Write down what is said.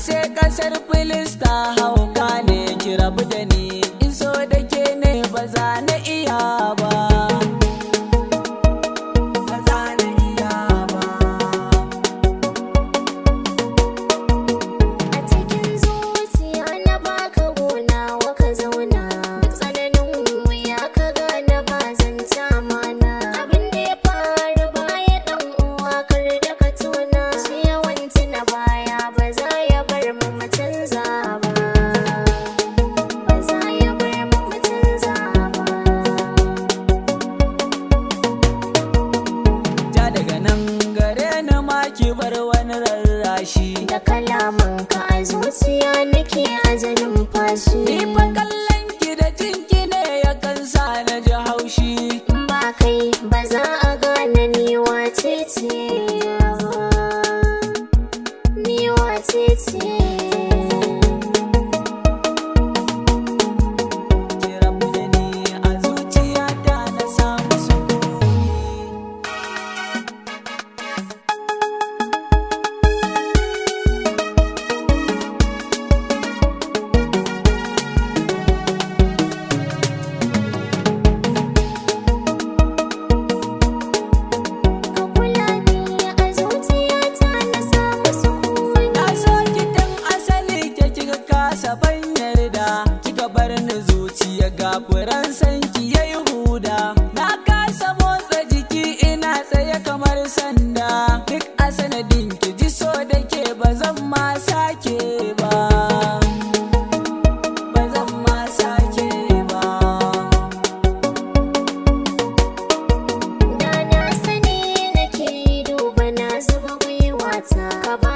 sai kasar filista hauka ne ki rabu da ni in so da ke ne ba za na iya ba. Ki bar wani rarrashi da kalaman ka a zuciya nake azanin fashi. Ni fa kallon ki da jinki ne ya kansa na ji haushi. Ba kai ba za a gane ni wace ce, ni wace ce. Ki rabu da ni a zuciyata na samu sukuni. Ban yarda kika bar ni zuciya gafuran sanki yayi huda. Na kasa motsa jiki ina tsaye kamar sanda. Duk a sanadin ki ji so da ke ba zan ma sake ba, ba zan ma sake ba. Da na sani nake duba na zuba gwiwata ka ba